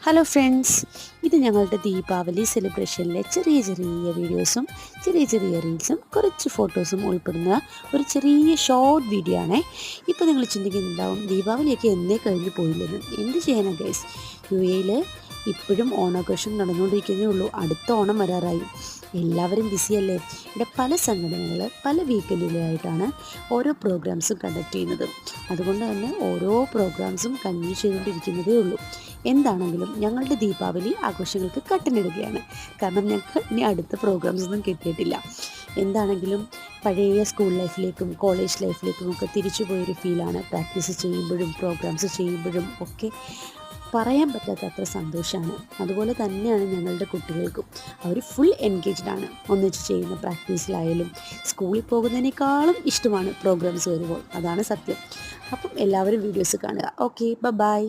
Hello friends, ഇത് ഞങ്ങളുടെ ദീപാവലി സെലിബ്രേഷനിലെ ചെറിയ ചെറിയ വീഡിയോസും ചെറിയ ചെറിയ റീൽസും കുറച്ച് ഫോട്ടോസും ഉൾപ്പെടുന്ന ഒരു ചെറിയ ഷോർട്ട് വീഡിയോ ആണേ. ഇപ്പോൾ നിങ്ങൾ ചിന്തിക്കുന്നുണ്ടാവും ദീപാവലിയൊക്കെ എന്നേ കഴിഞ്ഞ് പോയില്ലെന്ന്. എന്ത് ചെയ്യാനാണ് ഗൈസ്, UAE ഇപ്പോഴും ഓണാഘോഷം നടന്നുകൊണ്ടിരിക്കുന്നേ ഉള്ളൂ. അടുത്ത ഓണം വരാറായി. എല്ലാവരും ബിസിയല്ലേ. ഇവിടെ പല സംഘടനകൾ പല വീക്കെൻഡിലായിട്ടാണ് ഓരോ പ്രോഗ്രാംസും കണ്ടക്ട് ചെയ്യുന്നത്. അതുകൊണ്ട് തന്നെ ഓരോ പ്രോഗ്രാംസും കണ്ടിന്യൂ ചെയ്തുകൊണ്ടിരിക്കുന്നതേ ഉള്ളൂ. എന്താണെങ്കിലും ഞങ്ങളുടെ ദീപാവലി ആഘോഷങ്ങൾക്ക് കട്ടനിടുകയാണ്. കാരണം ഞങ്ങൾക്ക് ഇനി അടുത്ത പ്രോഗ്രാംസ് ഒന്നും കിട്ടിയിട്ടില്ല. എന്താണെങ്കിലും പഴയ സ്കൂൾ ലൈഫിലേക്കും കോളേജ് ലൈഫിലേക്കും ഒക്കെ തിരിച്ചു പോയൊരു ഫീലാണ്. പ്രാക്ടീസ് ചെയ്യുമ്പോഴും പ്രോഗ്രാംസ് ചെയ്യുമ്പോഴും ഒക്കെ പറയാൻ പറ്റാത്ത അത്ര സന്തോഷമാണ്. അതുപോലെ തന്നെയാണ് ഞങ്ങളുടെ കുട്ടികൾക്കും. അവർ ഫുൾ എൻഗേജ്ഡ് ആണ്. ഒന്നിച്ച് ചെയ്യുന്ന പ്രാക്ടീസിലായാലും സ്കൂളിൽ പോകുന്നതിനേക്കാളും ഇഷ്ടമാണ് പ്രോഗ്രാംസ് വരുമ്പോൾ. അതാണ് സത്യം. അപ്പം എല്ലാവരും വീഡിയോസ് കാണുക. Okay, by.